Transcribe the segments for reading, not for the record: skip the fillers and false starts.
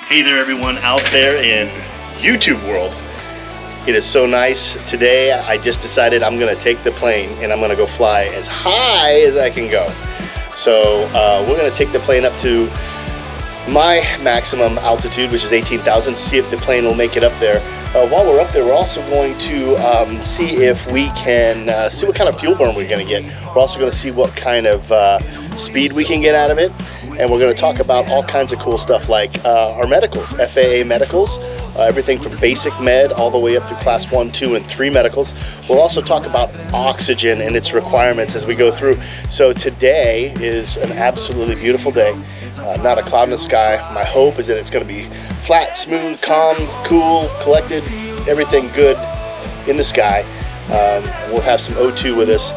Hey there everyone out there in YouTube world. It is so nice. Today I just decided I'm gonna take the plane and I'm gonna go fly as high as I can go. So we're gonna take the plane up to my maximum altitude, which is 18,000, see if the plane will make it up there. While we're up there, we're also going to see if we can see what kind of fuel burn we're going to get. We're also going to see what kind of speed we can get out of it. And we're going to talk about all kinds of cool stuff like our medicals, FAA medicals, everything from basic med all the way up through class 1, 2, and 3 medicals. We'll also talk about oxygen and its requirements as we go through. So today is an absolutely beautiful day. Not a cloud in the sky. My hope is that it's going to be flat, smooth, calm, cool, collected, everything good in the sky. We'll have some O2 with us.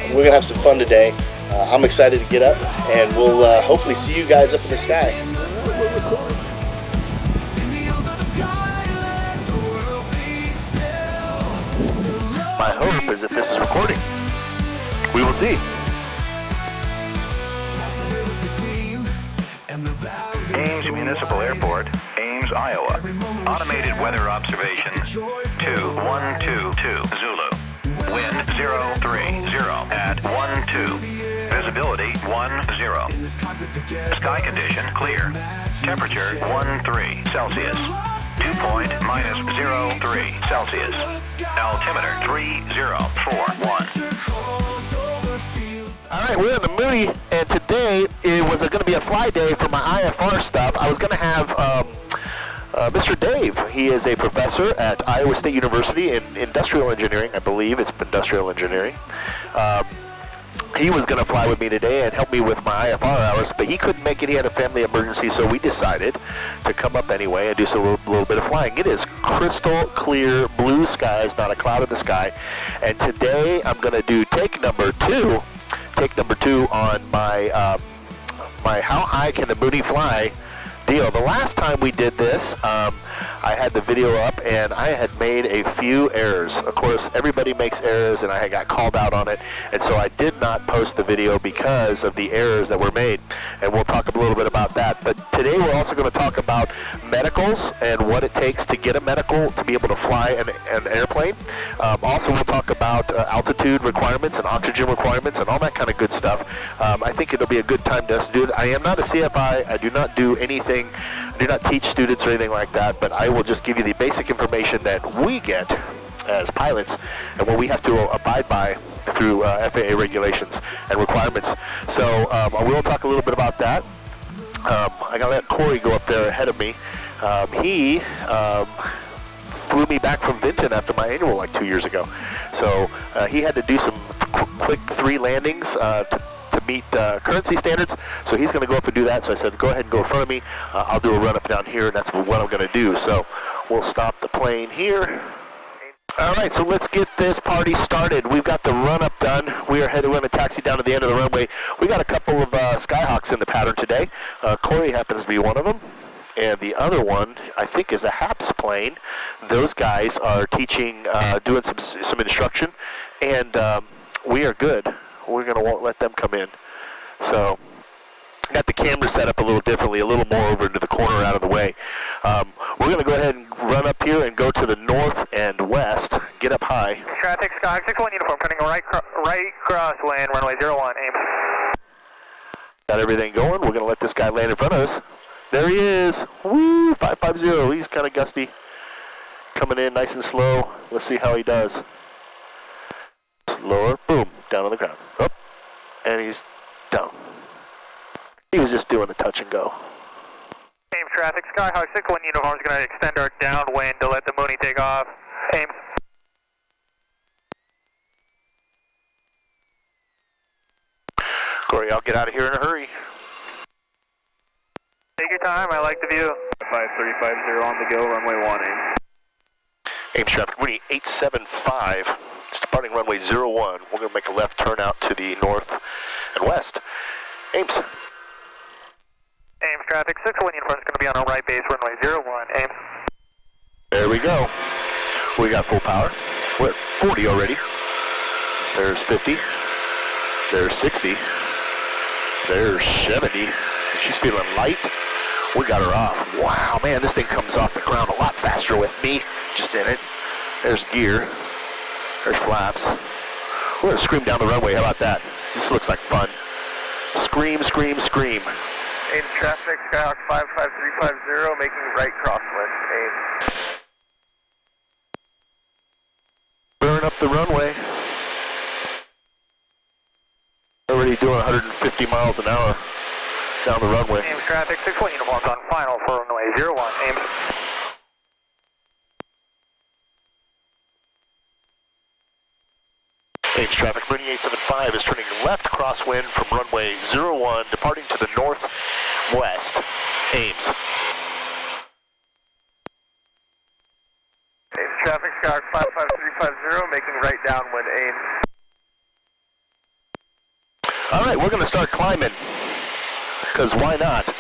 We're going to have some fun today. I'm excited to get up, and we'll hopefully see you guys up in the sky. My hope is that this is recording. We will see. Ames Municipal Airport, Ames, Iowa. Automated weather observation 2122 Zulu. Wind 030 at 12. Visibility 10. Sky condition clear. Temperature 13 Celsius. Dew point -03 Celsius. Altimeter 3041. All right, we're in the Mooney, and today it was going to be a fly day for my IFR stuff. I was going to have Mr. Dave. He is a professor at Iowa State University in industrial engineering. I believe it's industrial engineering. He was going to fly with me today and help me with my IFR hours, but he couldn't make it. He had a family emergency, so we decided to come up anyway and do a little bit of flying. It is crystal clear, blue skies, not a cloud in the sky. And today I'm going to do take number two on my my how high can the Mooney fly deal. The last time we did this, I had the video up and I had made a few errors. Of course, everybody makes errors, and I got called out on it, and so I did not post the video because of the errors that were made, and we'll talk a little bit about that. But today we're also going to talk about medicals and what it takes to get a medical to be able to fly an airplane. Also, we'll talk about altitude requirements and oxygen requirements and all that kind of good stuff. I think it'll be a good time to us to do it. I am not a CFI. I do not do anything. I do not teach students or anything like that, but I will just give you the basic information that we get as pilots and what we have to abide by through FAA regulations and requirements. So I will talk a little bit about that. I got to let Corey go up there ahead of me. He flew me back from Vinton after my annual like 2 years ago. So he had to do some quick 3 landings to meet currency standards, so he's going to go up and do that. So I said, go ahead and go in front of me. I'll do a run up and down here, and that's what I'm going to do. So we'll stop the plane here. All right, so let's get this party started. We've got the run up done. We are headed. We're going to taxi down to the end of the runway. We got a couple of Skyhawks in the pattern today. Corey happens to be one of them, and the other one I think is a HAPS plane. Those guys are teaching, doing some instruction, and we are good. We're going to let them come in. So I got the camera set up a little differently, a little more over into the corner out of the way. We're going to go ahead and run up here and go to the north and west, get up high. Traffic, Sky 61 uniform, turning right crosswind, runway 01, aim. Got everything going. We're going to let this guy land in front of us. There he is. Woo, 550. He's kind of gusty. Coming in nice and slow. Let's see how he does. Slower. Boom. Down on the ground. Up. And he's down. He was just doing a touch and go. Ames traffic, Skyhawk 61 uniform is going to extend our downwind to let the Mooney take off. Ames. Corey, I'll get out of here in a hurry. Take your time, I like the view. 5350 on the go, runway 1, Ames. Ames traffic, Mooney 875. It's departing runway 01. We're going to make a left turn out to the north and west. Ames. Ames traffic, 61 uniform is going to be on our right base, runway 01, Ames. There we go. We got full power. We're at 40 already. There's 50. There's 60. There's 70. She's feeling light. We got her off. Wow, man, this thing comes off the ground a lot faster with me just in it. There's gear. There's flaps. We're going to scream down the runway. How about that? This looks like fun. Scream, scream, scream. Ames traffic, Skyhawk 55350, making right crosswind. Ames. Burn up the runway. Already doing 150 miles an hour down the runway. Ames traffic, 61 uniforms on final for runway 01. Ames. Ames traffic, Mooney 875 is turning left crosswind from runway 01, departing to the northwest. Ames. Ames traffic, Skyhawk 55350, making right downwind. Ames. All right, we're going to start climbing, because why not?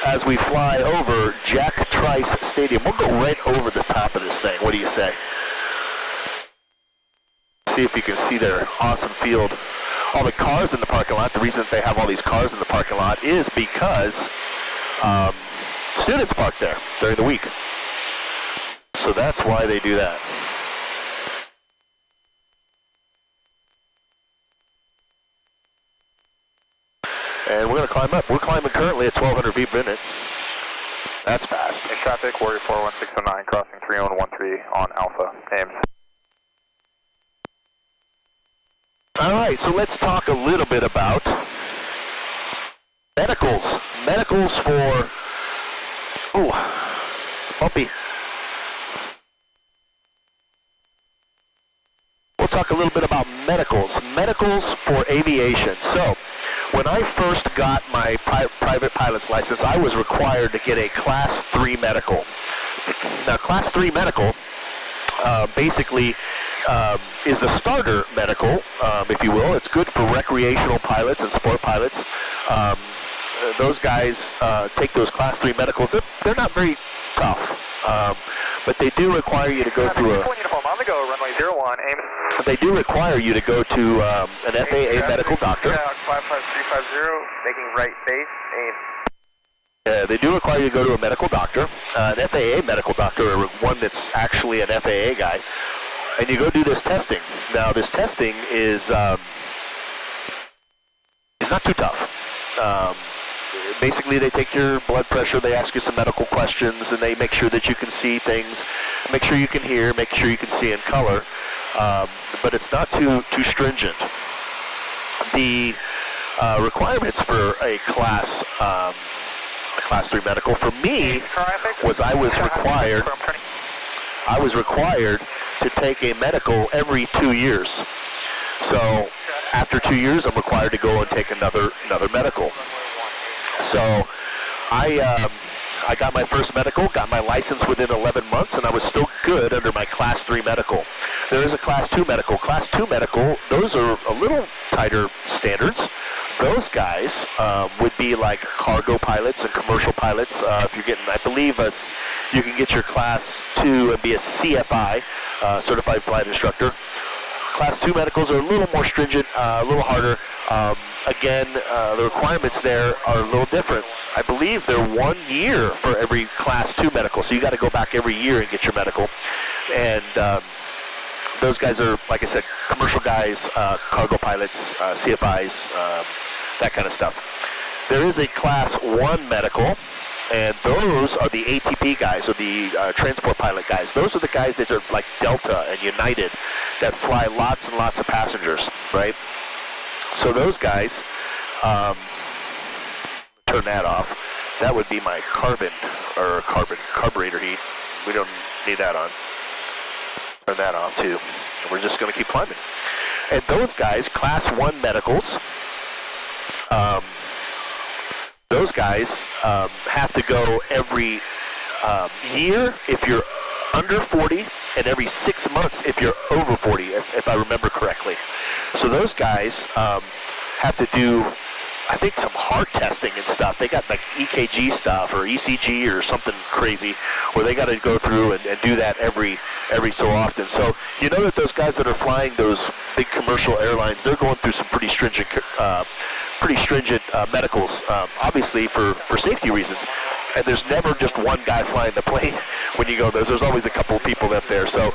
As we fly over Jack Trice Stadium. We'll go right over the top of this thing. What do you say? See if you can see their awesome field. All the cars in the parking lot. The reason that they have all these cars in the parking lot is because students park there during the week. So that's why they do that. And we're going to climb up. We're climbing currently at 1,200 feet per minute. That's fast. Ames traffic, Warrior 41609, crossing 3113 on Alpha. Ames. All right, so let's talk a little bit about medicals. Medicals for, it's bumpy. We'll talk a little bit about medicals. Medicals for aviation. So, when I first got my private pilot's license, I was required to get a Class 3 medical. Now, Class 3 medical basically is the starter medical, if you will. It's good for recreational pilots and sport pilots. Those guys take those Class 3 medicals. They're not very tough, but they do require you to go through a... Uniform on the go, runway 01, Ames. They do require you to go to an FAA medical doctor. 55350, making right base, Ames. They do require you to go to a medical doctor, an FAA medical doctor, or one that's actually an FAA guy, and you go do this testing. Now, this testing is not too tough. Basically, they take your blood pressure, they ask you some medical questions, and they make sure that you can see things, make sure you can hear, make sure you can see in color, but it's not too stringent. The requirements for a Class 3 medical for me was I was required to take a medical every 2 years. So after 2 years, I'm required to go and take another medical. So I got my first medical, got my license within 11 months, and I was still good under my Class 3 medical. There is a Class 2 medical. Class 2 medical, those are a little tighter standards. Those guys would be like cargo pilots and commercial pilots. If you're getting, I believe, you can get your Class 2 and be a CFI, Certified Flight Instructor. Class 2 medicals are a little more stringent, a little harder. Again, the requirements there are a little different. I believe they're 1 year for every Class 2 medical, so you got to go back every year and get your medical. And those guys are, like I said, commercial guys, cargo pilots, CFIs, that kind of stuff. There is a Class 1 medical, and those are the ATP guys, or the transport pilot guys. Those are the guys that are like Delta and United that fly lots and lots of passengers, right? So those guys, turn that off. That would be my carburetor heat. We don't need that on. Turn that off too. And we're just going to keep climbing. And those guys, Class 1 medicals, those guys have to go every year if you're under 40, and every 6 months if you're over 40, if I remember correctly. So those guys have to do, I think, some heart testing and stuff. They got like EKG stuff or ECG or something crazy where they got to go through and do that every so often. So you know that those guys that are flying those big commercial airlines, they're going through some pretty stringent medicals, obviously for safety reasons. And there's never just one guy flying the plane when you go. There's always a couple of people up there. So,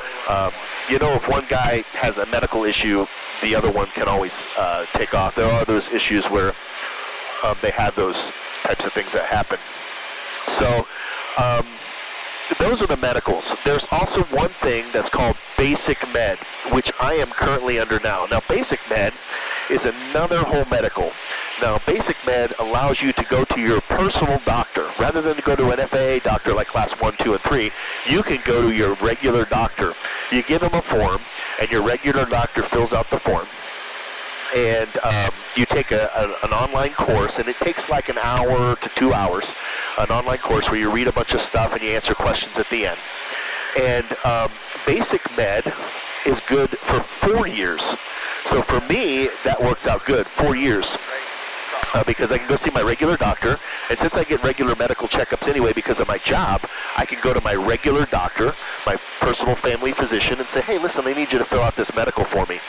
if one guy has a medical issue, the other one can always take off. There are those issues where they have those types of things that happen. So, those are the medicals. There's also one thing that's called Basic Med, which I am currently under now. Now, Basic Med is another whole medical. Now, Basic Med allows you to go to your personal doctor. Rather than to go to an FAA doctor like Class 1, 2, and 3, you can go to your regular doctor. You give him a form, and your regular doctor fills out the form. And you take an online course, and it takes like an hour to 2 hours, an online course where you read a bunch of stuff and you answer questions at the end. And Basic Med is good for 4 years. So for me, that works out good, 4 years. Because I can go see my regular doctor, and since I get regular medical checkups anyway because of my job, I can go to my regular doctor, my personal family physician, and say, hey, listen, I need you to fill out this medical for me.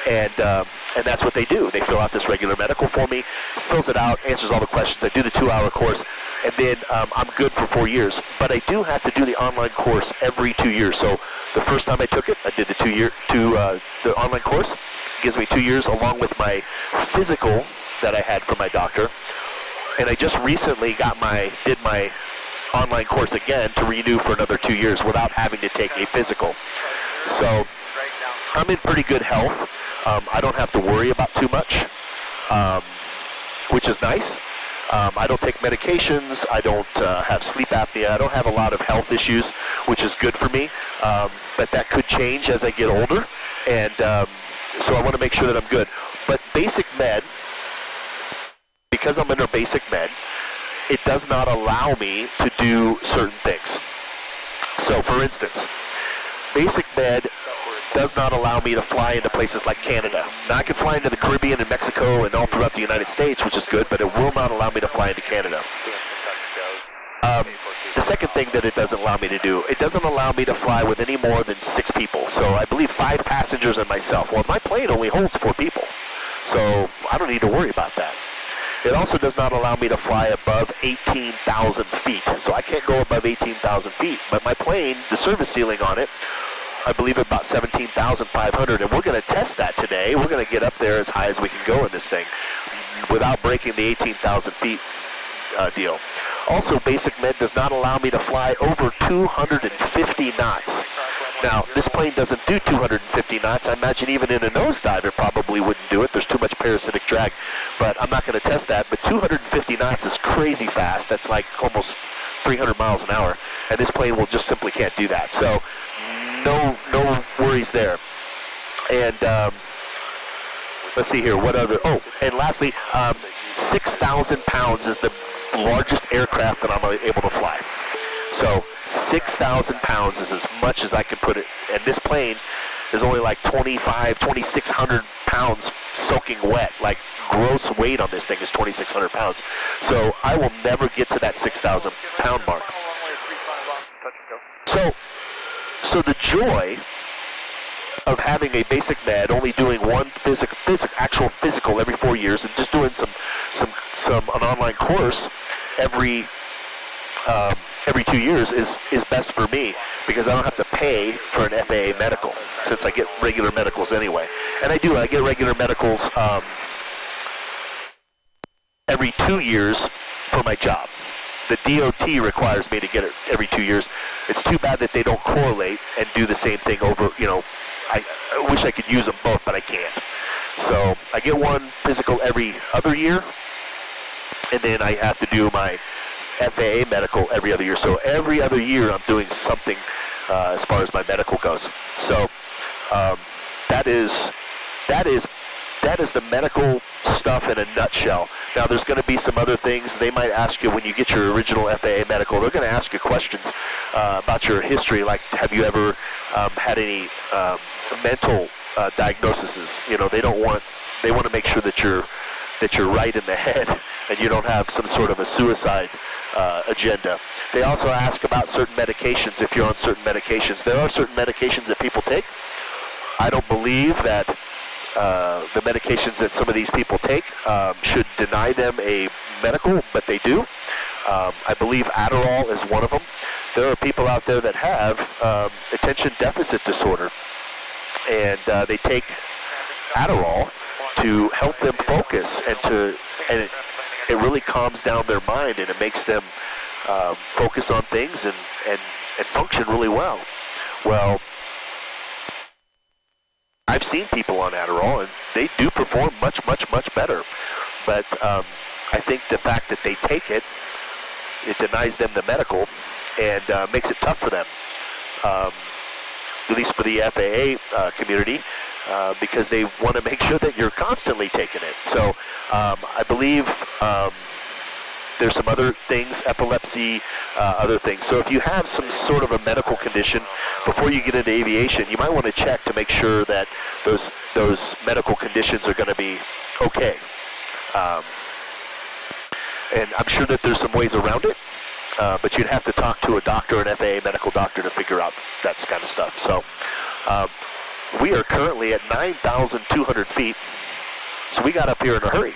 And that's what they do. They fill out this regular medical for me, fills it out, answers all the questions. I do the 2-hour course, and then I'm good for 4 years. But I do have to do the online course every 2 years. So the first time I took it, I did the online course. It gives me 2 years along with my physical that I had from my doctor, and I just recently did my online course again to renew for another 2 years without having to take a physical. So I'm in pretty good health. I don't have to worry about too much, which is nice. I don't take medications. I don't have sleep apnea. I don't have a lot of health issues, which is good for me, but that could change as I get older, and so I want to make sure that I'm good. But Basic Med, because I'm under Basic Med, it does not allow me to do certain things. So, for instance, Basic Med does not allow me to fly into places like Canada. Now, I can fly into the Caribbean and Mexico and all throughout the United States, which is good, but it will not allow me to fly into Canada. The second thing that it doesn't allow me to do, it doesn't allow me to fly with any more than 6 people. So I believe 5 passengers and myself. Well, my plane only holds 4 people, so I don't need to worry about that. It also does not allow me to fly above 18,000 feet. So I can't go above 18,000 feet. But my plane, the service ceiling on it, I believe about 17,500. And we're going to test that today. We're going to get up there as high as we can go in this thing without breaking the 18,000 feet deal. Also, Basic Med does not allow me to fly over 250 knots. Now, this plane doesn't do 250 knots. I imagine even in a nosedive it probably wouldn't do it. There's too much parasitic drag. But I'm not going to test that. But 250 knots is crazy fast. That's like almost 300 miles an hour. And this plane will just simply can't do that. So no worries there. And let's see here. What other? Oh, and lastly, 6,000 pounds is the largest aircraft that I'm able to fly. So 6,000 pounds is as much as I can put it. And this plane is only like 2,600 pounds soaking wet. Like gross weight on this thing is 2,600 pounds. So I will never get to that 6,000 pound mark. So the joy of having a Basic Med, only doing one actual physical every 4 years, and just doing an online course every 2 years is best for me, because I don't have to pay for an FAA medical, since I get regular medicals anyway. And I get regular medicals every 2 years for my job. The DOT requires me to get it every 2 years. It's too bad that they don't correlate and do the same thing over, I wish I could use them both, but I can't. So I get one physical every other year, and then I have to do my FAA medical every other year. So every other year I'm doing something as far as my medical goes. So that is the medical stuff in a nutshell. Now there's going to be some other things. They might ask you when you get your original FAA medical, they're going to ask you questions about your history, like have you ever had any mental diagnoses. They want to make sure that you're right in the head and you don't have some sort of a suicide agenda. They also ask about certain medications, if you're on certain medications. There are certain medications that people take. I don't believe that the medications that some of these people take should deny them a medical, but they do. I believe Adderall is one of them. There are people out there that have attention deficit disorder, and they take Adderall to help them focus, and it really calms down their mind, and it makes them focus on things and function really well. Well, I've seen people on Adderall, and they do perform much, much, much better. But I think the fact that they take it, it denies them the medical and makes it tough for them, at least for the FAA community, because they want to make sure that you're constantly taking it. So I believe there's some other things, epilepsy, other things. So if you have some sort of a medical condition, before you get into aviation, you might want to check to make sure that those medical conditions are going to be okay. And I'm sure that there's some ways around it, but you'd have to talk to a doctor, an FAA medical doctor, to figure out that kind of stuff. So we are currently at 9,200 feet, so we got up here in a hurry.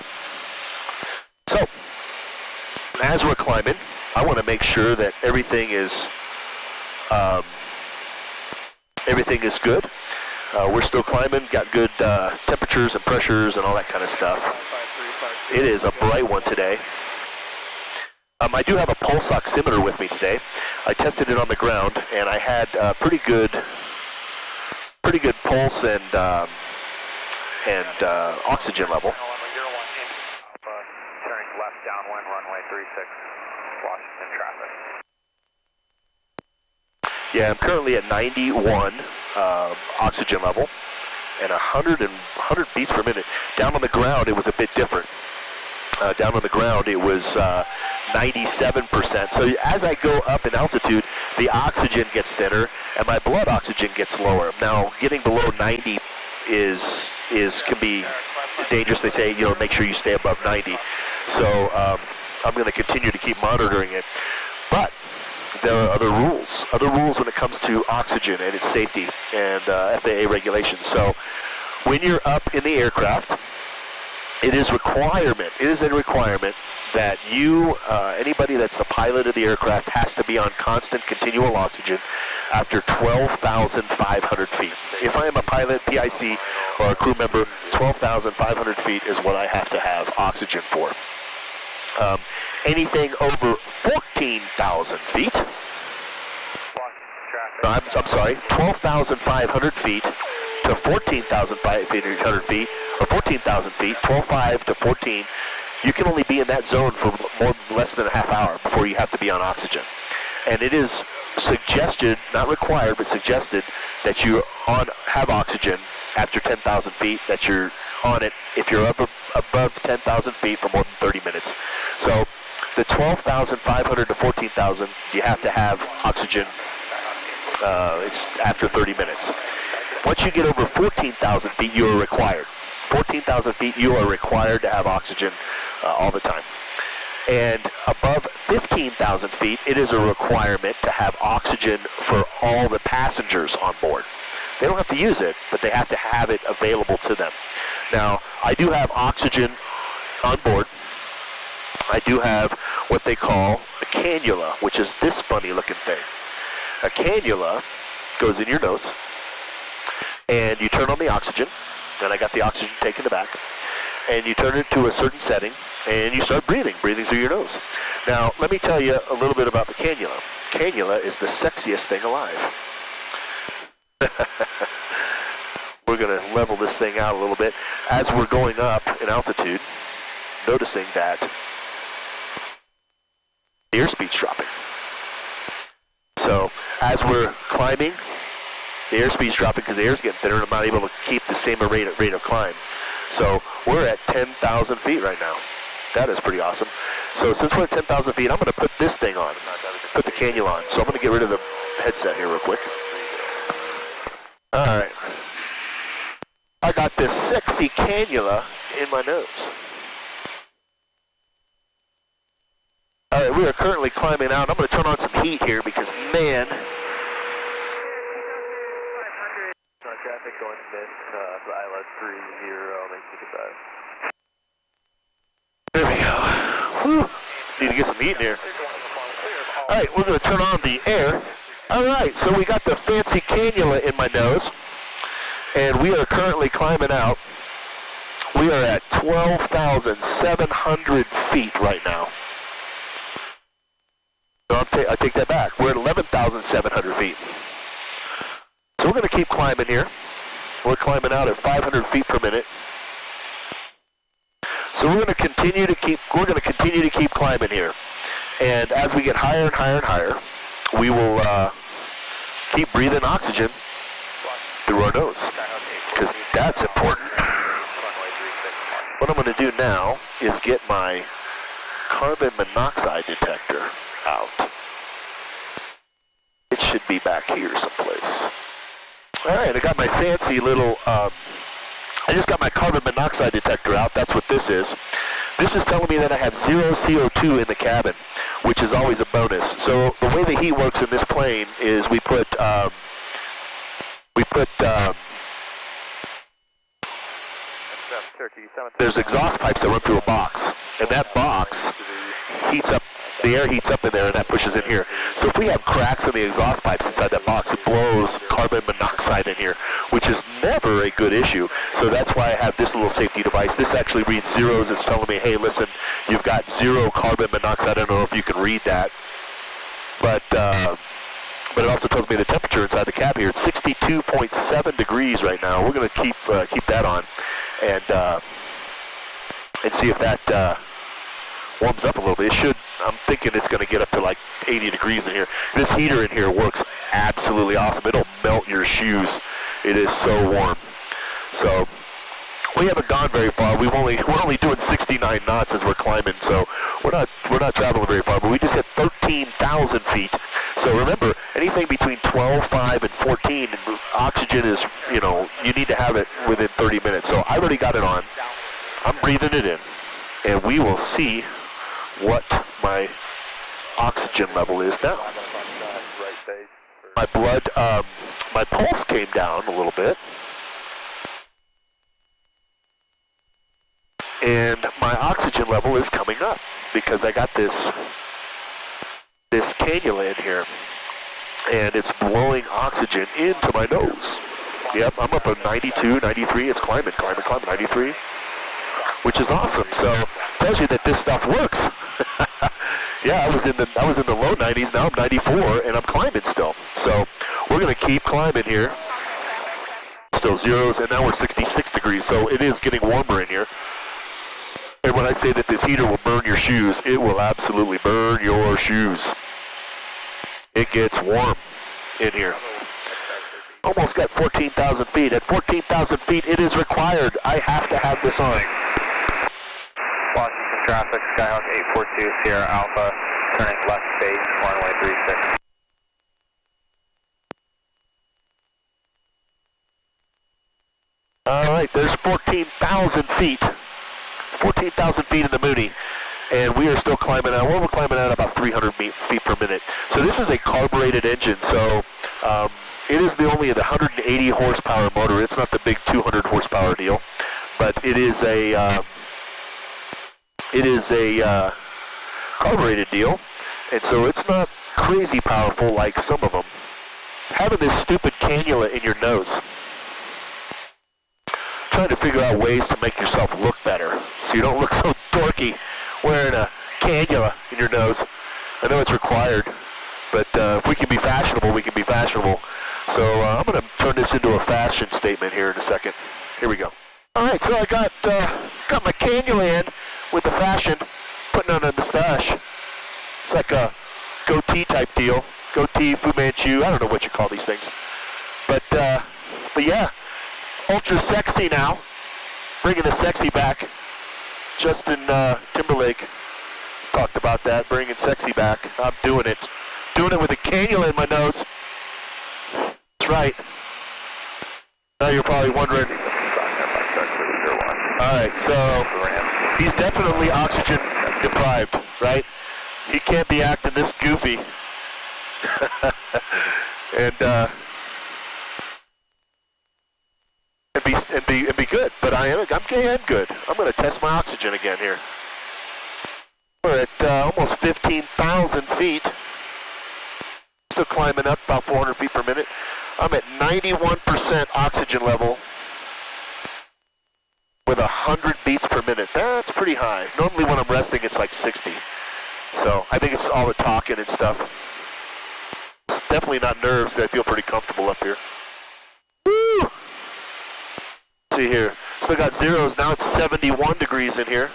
So as we're climbing, I want to make sure that everything is good. We're still climbing, got good temperatures and pressures and all that kind of stuff. It is a bright one today. I do have a pulse oximeter with me today. I tested it on the ground, and I had pretty good pulse and oxygen level. Turning left downwind, runway 36, Washington traffic. Yeah, I'm currently at 91 oxygen level and 100 beats per minute. Down on the ground, it was a bit different. Down on the ground, it was 97%. So as I go up in altitude, the oxygen gets thinner and my blood oxygen gets lower. Now, getting below 90 can be dangerous. They say, make sure you stay above 90. So I'm going to continue to keep monitoring it. But there are other rules when it comes to oxygen and its safety and FAA regulations. So when you're up in the aircraft, it is a requirement that you, anybody that's the pilot of the aircraft, has to be on constant continual oxygen after 12,500 feet. If I am a pilot, PIC, or a crew member, 12,500 feet is what I have to have oxygen for. Anything over 14,000 feet, I'm sorry, 12,500 feet to 14,500 feet, or 14,000 feet, 12.5 to 14, you can only be in that zone for less than a half hour before you have to be on oxygen. And it is suggested, not required, but suggested that you have oxygen after 10,000 feet, that you're on it if you're up above 10,000 feet for more than 30 minutes. So the 12,500 to 14,000, you have to have oxygen. It's after 30 minutes. Once you get over 14,000 feet, you are required. 14,000 feet, you are required to have oxygen all the time. And above 15,000 feet, it is a requirement to have oxygen for all the passengers on board. They don't have to use it, but they have to have it available to them. Now, I do have oxygen on board. I do have what they call a cannula, which is this funny looking thing. A cannula goes in your nose, and you turn on the oxygen, and I got the oxygen tank in the back, and you turn it to a certain setting, and you start breathing through your nose. Now, let me tell you a little bit about the cannula. Cannula is the sexiest thing alive. We're going to level this thing out a little bit. As we're going up in altitude, noticing that the airspeed's dropping. So as we're climbing, the airspeed's dropping because the air's getting thinner and I'm not able to keep the same rate of climb. So we're at 10,000 feet right now. That is pretty awesome. So since we're at 10,000 feet, I'm going to put this thing on, put the cannula on. So I'm going to get rid of the headset here real quick. All right. I got this sexy cannula in my nose. All right, we are currently climbing out. I'm going to turn on some heat here because, man. Traffic going mid ILS 30, There we go. Whew. Need to get some heat in here. All right, we're going to turn on the air. All right, so we got the fancy cannula in my nose, and we are currently climbing out. We are at 12,700 feet right now. So I take that back. We're at 11,700 feet. So we're going to keep climbing here. We're climbing out at 500 feet per minute. So we're going to continue to keep climbing here. And as we get higher and higher and higher, we will keep breathing oxygen through our nose, because that's important. What I'm going to do now is get my carbon monoxide detector out. It should be back here someplace. All right, I got my fancy little, I just got my carbon monoxide detector out. That's what this is. This is telling me that I have 0 CO2 in the cabin, which is always a bonus. So the way the heat works in this plane is we put there's exhaust pipes that run through a box, and that box heats up, the air heats up in there, and that pushes in here. So if we have cracks in the exhaust pipes inside that box, it blows carbon monoxide in here, which is never a good issue. So that's why I have this little safety device. This actually reads zeros. It's telling me, hey, listen, you've got 0 carbon monoxide. I don't know if you can read that, but it also tells me the temperature inside the cab here. It's 62.7 degrees right now. We're going to keep that on and see if that warms up a little bit. It should. I'm thinking it's going to get up to like 80 degrees in here. This heater in here works absolutely awesome. It'll melt your shoes. It is so warm. So we haven't gone very far. We're only doing 69 knots as we're climbing, so we're not traveling very far. But we just hit 13,000 feet. So remember, anything between 12.5 and 14, oxygen is, you need to have it within 30 minutes. So I already got it on. I'm breathing it in, and we will see what my oxygen level is now. My blood, my pulse came down a little bit, and my oxygen level is coming up because I got this cannula in here, and it's blowing oxygen into my nose. Yep, I'm up at 92, 93. It's climbing, 93, which is awesome. So tells you that this stuff works. Yeah, I was in the low 90s. Now I'm 94, and I'm climbing still. So we're going to keep climbing here. Still zeros, and now we're 66 degrees. So it is getting warmer in here. And when I say that this heater will burn your shoes, it will absolutely burn your shoes. It gets warm in here. Almost got 14,000 feet. At 14,000 feet, it is required. I have to have this on. Washington traffic, Skyhawk 842, Sierra Alpha, turning left base, runway 36. All right, there's 14,000 feet. 14,000 feet in the Mooney, and we are still climbing out. Well, we're climbing out about 300 feet per minute. So this is a carbureted engine, so it is only the 180 horsepower motor. It's not the big 200 horsepower deal, but it is a carbureted deal, and so it's not crazy powerful like some of them. Having this stupid cannula in your nose, trying to figure out ways to make yourself look better so you don't look so dorky wearing a cannula in your nose. I know it's required, but if we can be fashionable, we can be fashionable. So I'm going to turn this into a fashion statement here in a second. Here we go. All right, so I got my cannula in with the fashion, putting on a mustache. It's like a goatee type deal. Goatee, Fu Manchu, I don't know what you call these things. But yeah. Ultra sexy now, bringing the sexy back. Justin Timberlake talked about that, bringing sexy back. I'm doing it with a cannula in my nose. That's right. Now you're probably wondering. All right, so he's definitely oxygen deprived, right? He can't be acting this goofy. And be good, but I'm good. I'm going to test my oxygen again here. We're at almost 15,000 feet. Still climbing up about 400 feet per minute. I'm at 91% oxygen level with 100 beats per minute. That's pretty high. Normally when I'm resting, it's like 60. So I think it's all the talking and stuff. It's definitely not nerves, because I feel pretty comfortable up here. Woo! See here. Still got zeros. Now it's 71 degrees in here.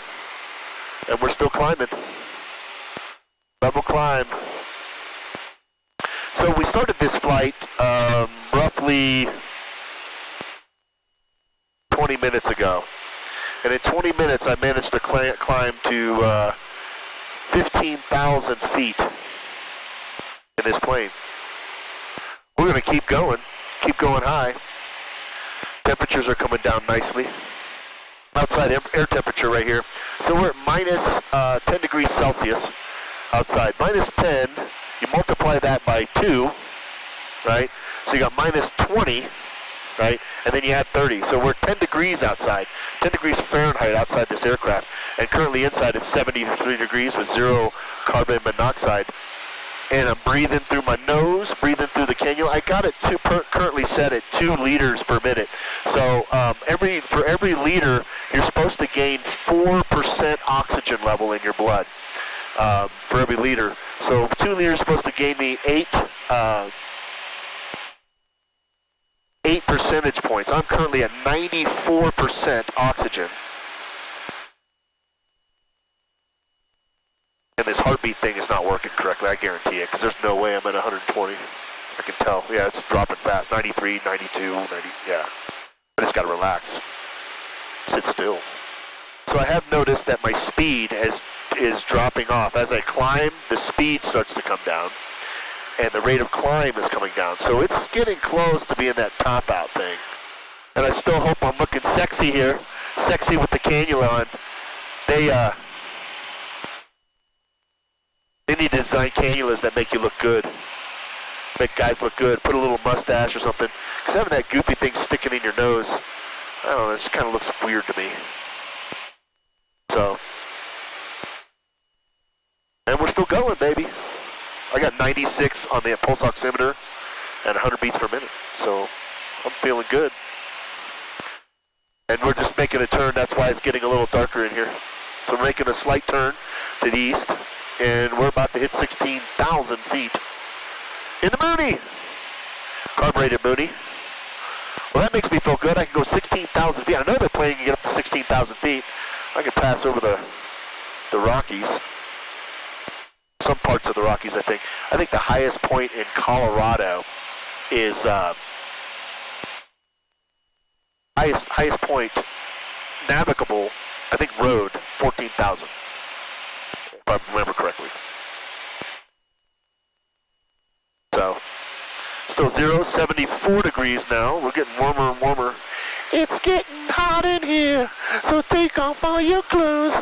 And we're still climbing. Level climb. So we started this flight roughly 20 minutes ago. And in 20 minutes, I managed to climb to 15,000 feet in this plane. We're going to keep going high. Temperatures are coming down nicely. Outside air temperature right here. So we're at minus 10 degrees Celsius outside. Minus 10, you multiply that by 2, right? So you got minus 20, right? And then you add 30. So we're 10 degrees outside, 10 degrees Fahrenheit outside this aircraft. And currently inside it's 73 degrees with 0 carbon monoxide. And I'm breathing through my nose, breathing through the cannula. I got it currently set at 2 liters per minute. So for every liter, you're supposed to gain 4% oxygen level in your blood for every liter. So 2 liters is supposed to gain me 8 percentage points. I'm currently at 94% oxygen. And this heartbeat thing is not working correctly, I guarantee it, because there's no way I'm at 120. I can tell. Yeah, it's dropping fast. 93, 92, 90, yeah. I just gotta relax. Sit still. So I have noticed that my speed is dropping off. As I climb, the speed starts to come down, and the rate of climb is coming down. So it's getting close to being that top out thing. And I still hope I'm looking sexy here. Sexy with the cannula on. They need to design cannulas that make you look good. Make guys look good. Put a little mustache or something. Because having that goofy thing sticking in your nose, I don't know, it just kind of looks weird to me. So. And we're still going, baby. I got 96 on the pulse oximeter and 100 beats per minute. So I'm feeling good. And we're just making a turn. That's why it's getting a little darker in here. So we're making a slight turn to the east. And we're about to hit 16,000 feet in the Mooney. Carbureted Mooney. Well, that makes me feel good. I can go 16,000 feet. I know the plane can get up to 16,000 feet. I can pass over the Rockies. Some parts of the Rockies, I think. I think the highest point in Colorado is highest point navigable, I think road, 14,000. If I remember correctly. So, still 74 degrees now. We're getting warmer and warmer. It's getting hot in here, so take off all your clothes.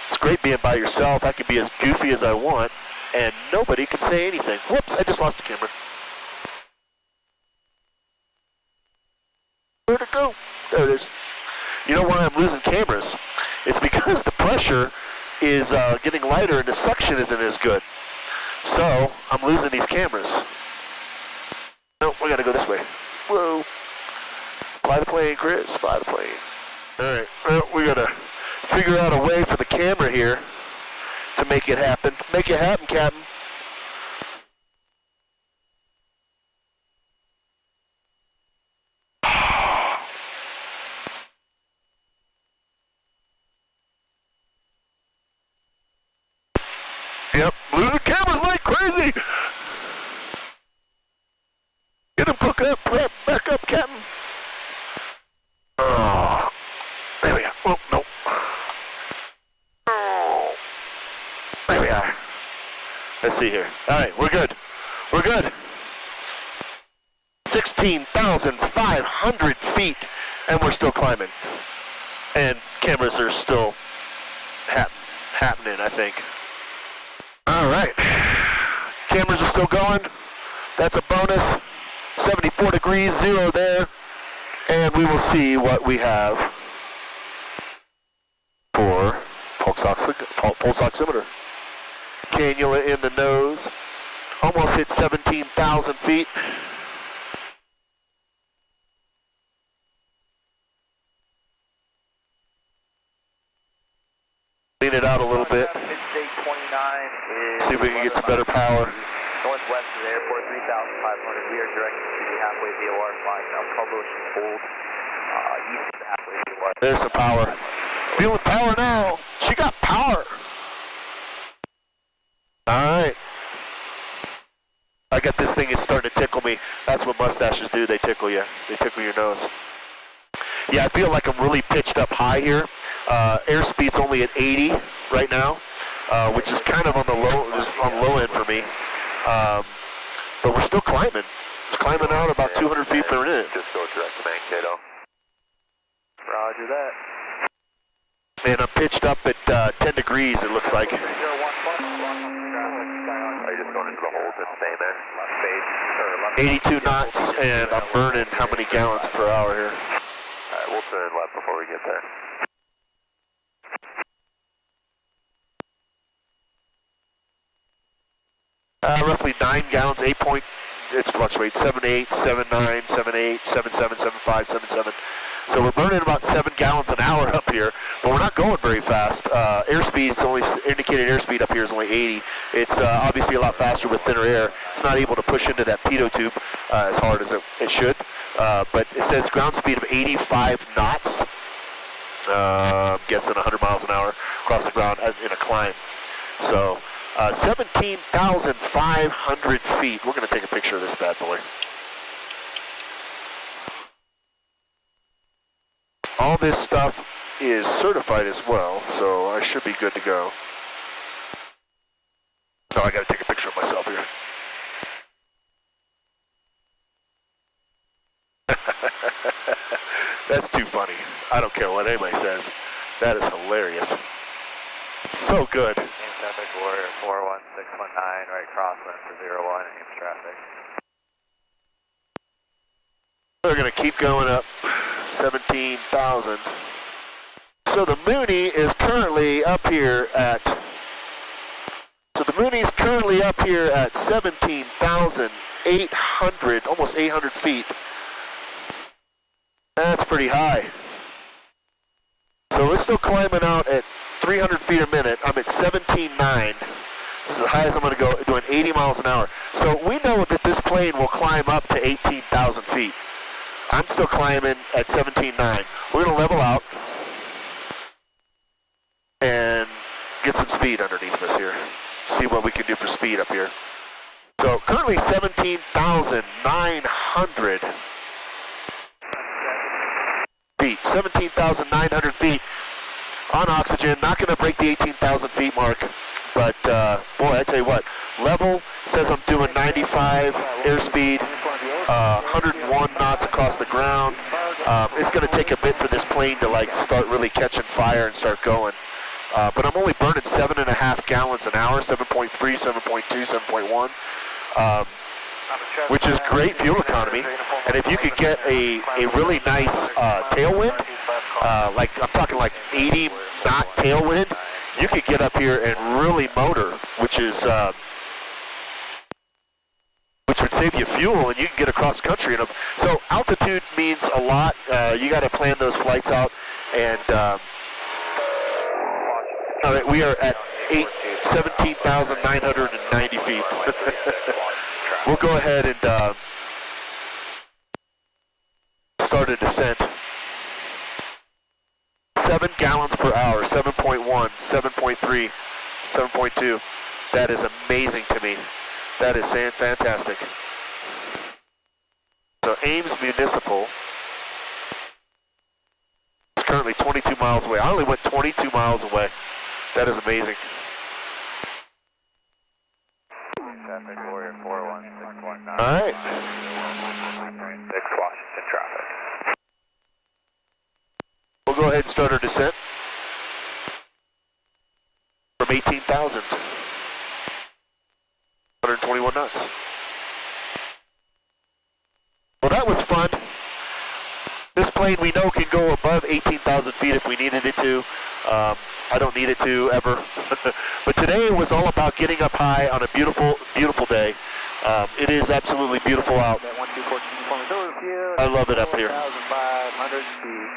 It's great being by yourself. I can be as goofy as I want, and nobody can say anything. Whoops, I just lost the camera. Where'd it go? There it is. You know why I'm losing cameras? It's because the pressure is getting lighter and the suction isn't as good. So, I'm losing these cameras. No, we gotta go this way. Whoa. Fly the plane, Chris. Fly the plane. Alright, well, we gotta figure out a way for the camera here to make it happen. Make it happen, Captain. Yep, losing cameras like crazy. Get him, cook up, prep, back up, Captain. Oh, there we are. Oh, no. Oh, there we are. Let's see here. All right, we're good. We're good. 16,500 feet, and we're still climbing. And cameras are still happening, I think. All right, cameras are still going. That's a bonus. 74 degrees, 0 there. And we will see what we have for pulse oximeter. cannula in the nose. Almost hit 17,000 feet. Lean it out a little bit. Midstate 29 is... See if we can get some better power. Northwest of the airport, 3,500. We are directed to the halfway VOR flying now. Published hold east of the halfway VOR. There's some power. Feeling power now. She got power. All right. I got this thing is starting to tickle me. That's what mustaches do. They tickle you. They tickle your nose. Yeah, I feel like I'm really pitched up high here. Airspeed's only at 80 right now, which is kind of on the low end for me. But we're still climbing. Climbing out about 200 feet per minute. Just go direct to Mankato. Roger that. And I'm pitched up at 10 degrees, it looks like. Are you just going into the holes and staying there? Left base, 82 knots, and I'm burning how many gallons per hour here? Alright, we'll turn left before we get there. Roughly 9 gallons, it fluctuates, 7.8, 7.9, 7.8, 7.7, 7.5, 7.7. So we're burning about 7 gallons an hour up here, but we're not going very fast. Airspeed, it's only indicated airspeed up here is only 80. It's obviously a lot faster with thinner air. It's not able to push into that pitot tube as hard as it should. But it says ground speed of 85 knots. I'm guessing 100 miles an hour across the ground in a climb. So 17,500 feet. We're going to take a picture of this bad boy. All this stuff is certified as well, so I should be good to go. No, I got to take a picture of myself here. That's too funny. I don't care what anybody says. That is hilarious. So good. Ames traffic, Warrior 41619, right crosswind for 01, Ames traffic. We're going to keep going up, 17,000. So the Mooney is currently up here at, Mooney's currently up here at 17,800, almost 800 feet. That's pretty high. So we're still climbing out at 300 feet a minute. I'm at 17.9. This is as high as I'm going to go, doing 80 miles an hour. So we know that this plane will climb up to 18,000 feet. I'm still climbing at 17.9. We're going to level out and get some speed underneath us here. See what we can do for speed up here. So currently 17,900 feet. 17,900 feet on oxygen. Not going to break the 18,000 feet mark. But boy, I tell you what, level says I'm doing 95 airspeed, 101 knots across the ground. It's going to take a bit for this plane to like start really catching fire and start going. But I'm only burning 7.5 gallons an hour, 7.3, 7.2, 7.1, which is great fuel economy. And if you could get a really nice tailwind, like I'm talking like 80 knot tailwind, you could get up here and really motor, which is which would save you fuel, and you can get across country. So altitude means a lot. You got to plan those flights out. And all right, we are at 17,990 feet. We'll go ahead and start a descent. 7 gallons per hour, 7.1, 7.3, 7.2. That is amazing to me. That is saying fantastic. So Ames Municipal is currently 22 miles away. I only went 22 miles away. That is amazing. Traffic, Warrior 41619. All right. 6 Washington traffic. We'll go ahead and start our descent from 18,000. 121 knots. Well, that was fun. This plane we know can go above 18,000 feet if we needed it to. I don't need it to ever. But today was all about getting up high on a beautiful, beautiful day. It is absolutely beautiful out. I love it up here. 4,500 feet.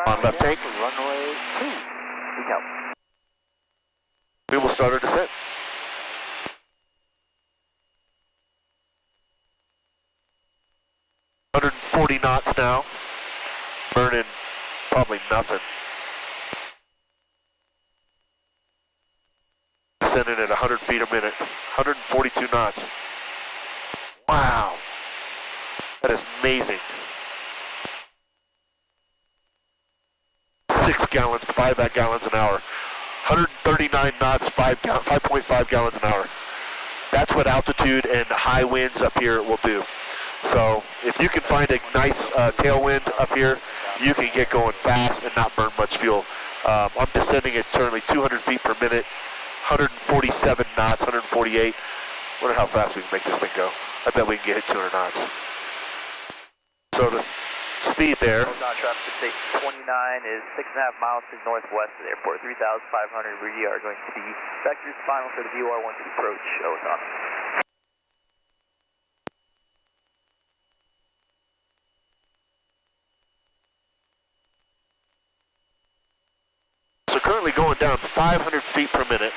On left tank. Runway 2. We count. We will start our descent. .140 knots now. Burning probably nothing. Descending at 100 feet a minute. 142 knots. Wow. That is amazing. 6 gallons, 5 gallons an hour. 139 knots, 5.5 gallons an hour. That's what altitude and high winds up here will do. So if you can find a nice tailwind up here, you can get going fast and not burn much fuel. I'm descending at currently 200 feet per minute, 147 knots, 148. Wonder how fast we can make this thing go. I bet we can get it 200 knots. So the speed there. Traffic to state 29 is 6.5 miles to the northwest of the airport. 3,500. We are going to be vectors final for the VOR once we approach autonomy. So currently going down 500 feet per minute.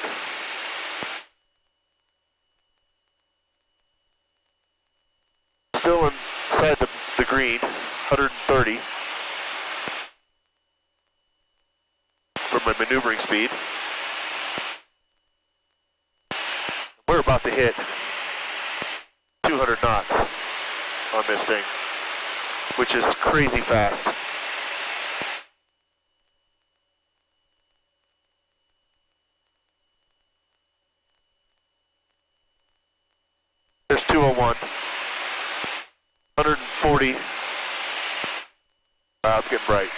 Still inside the green, 130 for my maneuvering speed. We're about to hit 200 knots on this thing, which is crazy fast. There's 201. 140. Wow, it's getting bright.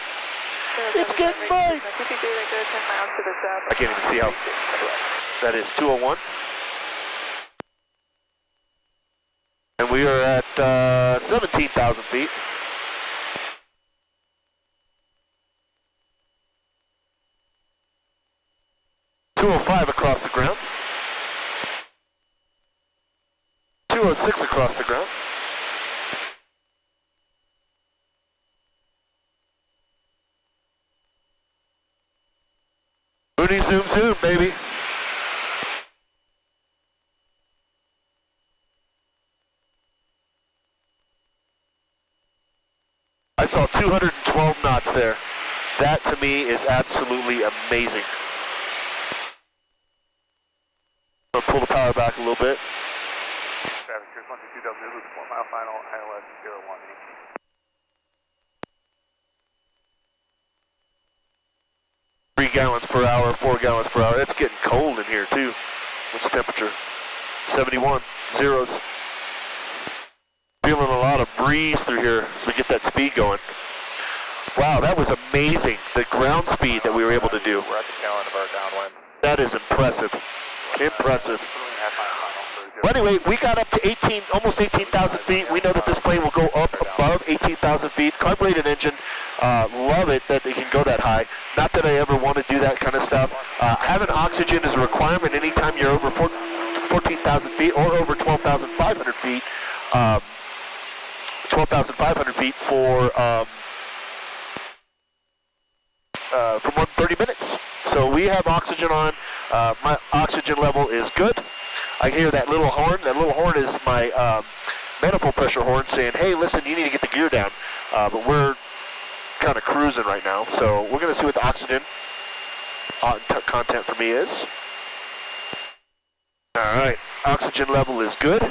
It's getting bright. I can't even see how. That is 201. And we are at 17,000 feet. .205 across the ground. 206 across the ground. Mooney, zoom, zoom, baby. I saw 212 knots there. That to me is absolutely amazing. I'm gonna pull the power back a little bit. Traffic, here's 122W, 4 mile final, ILS 018. 3 gallons per hour, 4 gallons per hour. It's getting cold in here too. What's the temperature? 71, zeros. Feeling a lot of breeze through here as we get that speed going. Wow, that was amazing. The ground speed that we were able to do. We're at the tail end of our downwind. That is impressive. Impressive. Well, anyway, we got up to almost 18,000 feet. We know that this plane will go up above 18,000 feet. Carbureted engine. Love it that it can go that high. Not that I ever want to do that kind of stuff. Having oxygen is a requirement anytime you're over 14,000 feet or over 12,500 feet. 12,500 feet for more than 30 minutes. So we have oxygen on. My oxygen level is good. I hear that little horn. That little horn is my manifold pressure horn saying, hey, listen, you need to get the gear down. But we're kind of cruising right now. So we're going to see what the oxygen content for me is. All right, oxygen level is good.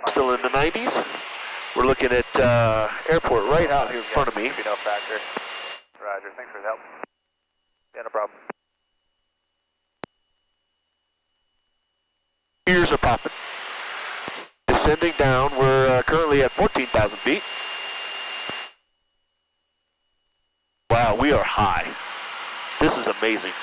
Still in the 90s. We're looking at airport right out here in front of me. No factor. Roger, thanks for the help. Yeah, no problem. Ears are popping. Descending down, we're currently at 14,000 feet. Wow, we are high. This is amazing.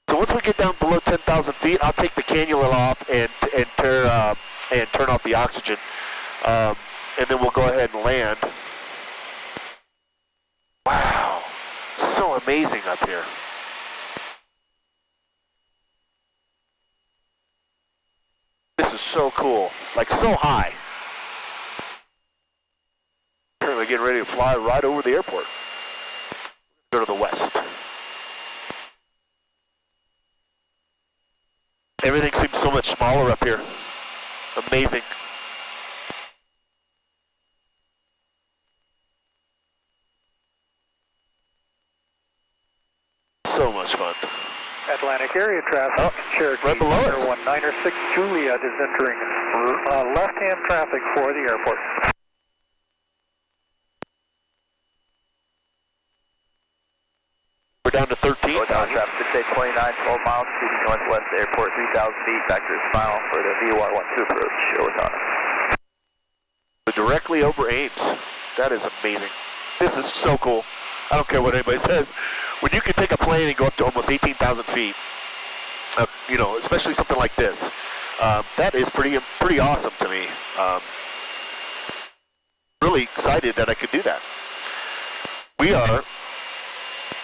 So once we get down below 10,000 feet, I'll take the cannula off and turn off the oxygen. And then we'll go ahead and land. Wow. amazing up here. This is so cool, like so high. Currently getting ready to fly right over the airport. Go to the west. Everything seems so much smaller up here. Amazing. So much fun. Atlantic area traffic, Cherokee right below us. 196 Juliet is entering left-hand traffic for the airport. We're down to 13. Northbound traffic, should say 29, 12 miles to the northwest of the airport, 3,000 feet, back to its final for the VOR-12 approach, over Tana. Directly over Ames. That is amazing. This is so cool. I don't care what anybody says. When you can take a plane and go up to almost 18,000 feet, you know, especially something like this, that is pretty awesome to me. Really excited that I could do that. We are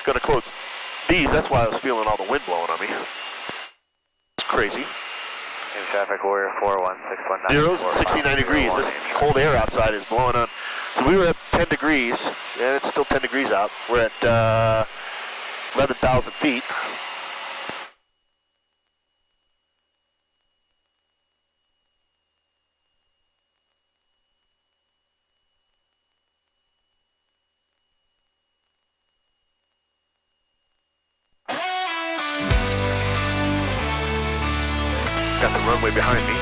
going to close these. That's why I was feeling all the wind blowing on me. It's crazy. In traffic, Warrior 41619. Zeros and 69 degrees. This cold air outside is blowing on. So we were at 10 degrees, and it's still 10 degrees out. We're at 11,000 feet. Got the runway behind me.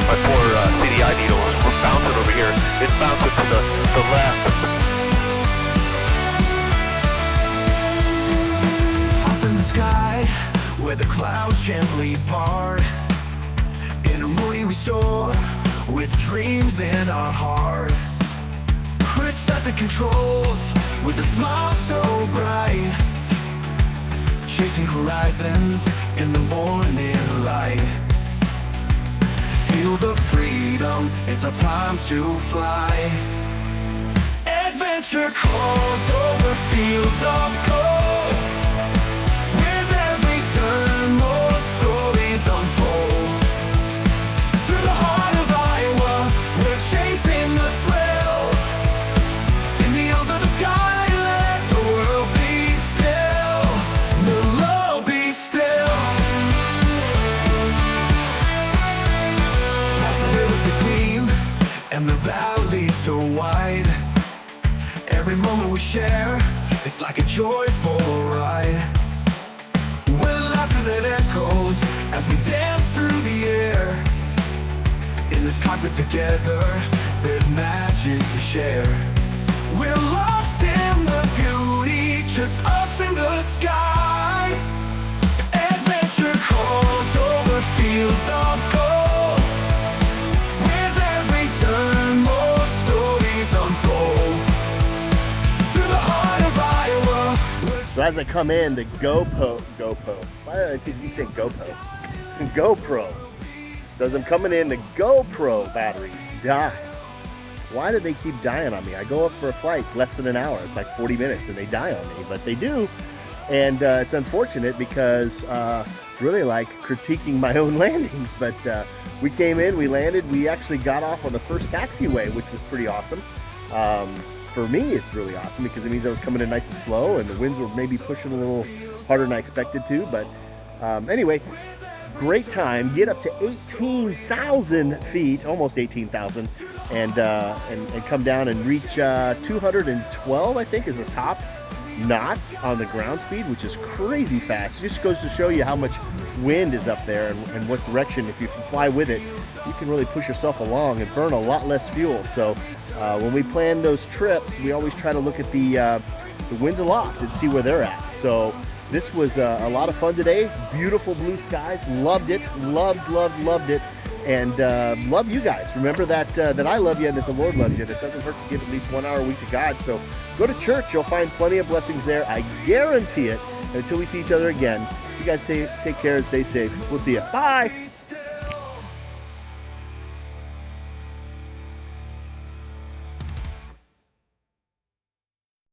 My poor CDI needle is bouncing over here. It's bouncing to the left. Up in the sky, where the clouds gently part, in a Mooney we soar, with dreams in our heart. Chris at the controls, with a smile so bright, chasing horizons in the morning light. Feel the freedom, it's our time to fly. Adventure calls over fields of gold. With every turn, more stories unfold. Through the heart of Iowa, we're chasing the thrill. In the arms of the sky, let the world be still. We'll all be still. And the valley so wide, every moment we share, it's like a joyful ride. With laughter that echoes as we dance through the air. In this cockpit together, there's magic to share. We're lost in the beauty, just us in the sky. Adventure calls over fields of gold. Turn, more stories unfold. Through the heart of Iowa. So as I come in, the GoPro, why did I keep saying GoPro? GoPro. So as I'm coming in, the GoPro batteries die. Why do they keep dying on me? I go up for a flight, less than an hour. It's like 40 minutes, and they die on me, but they do. And it's unfortunate because really like critiquing my own landings, but we came in, we landed, we actually got off on the first taxiway, which was pretty awesome. For me, it's really awesome because it means I was coming in nice and slow, and the winds were maybe pushing a little harder than I expected to. But anyway, great time. Get up to 18,000 feet, almost 18,000, and come down and reach 212, I think, is the top knots on the ground speed, which is crazy fast. It just goes to show you how much wind is up there and what direction. If you fly with it, you can really push yourself along and burn a lot less fuel. So when we plan those trips, we always try to look at the winds aloft and see where they're at. So this was a lot of fun today. Beautiful blue skies. Loved it. Loved it. And love you guys. Remember that I love you and that the Lord loves you. And it doesn't hurt to give at least 1 hour a week to God. So go to church. You'll find plenty of blessings there. I guarantee it. And until we see each other again, you guys take care and stay safe. We'll see you. Bye.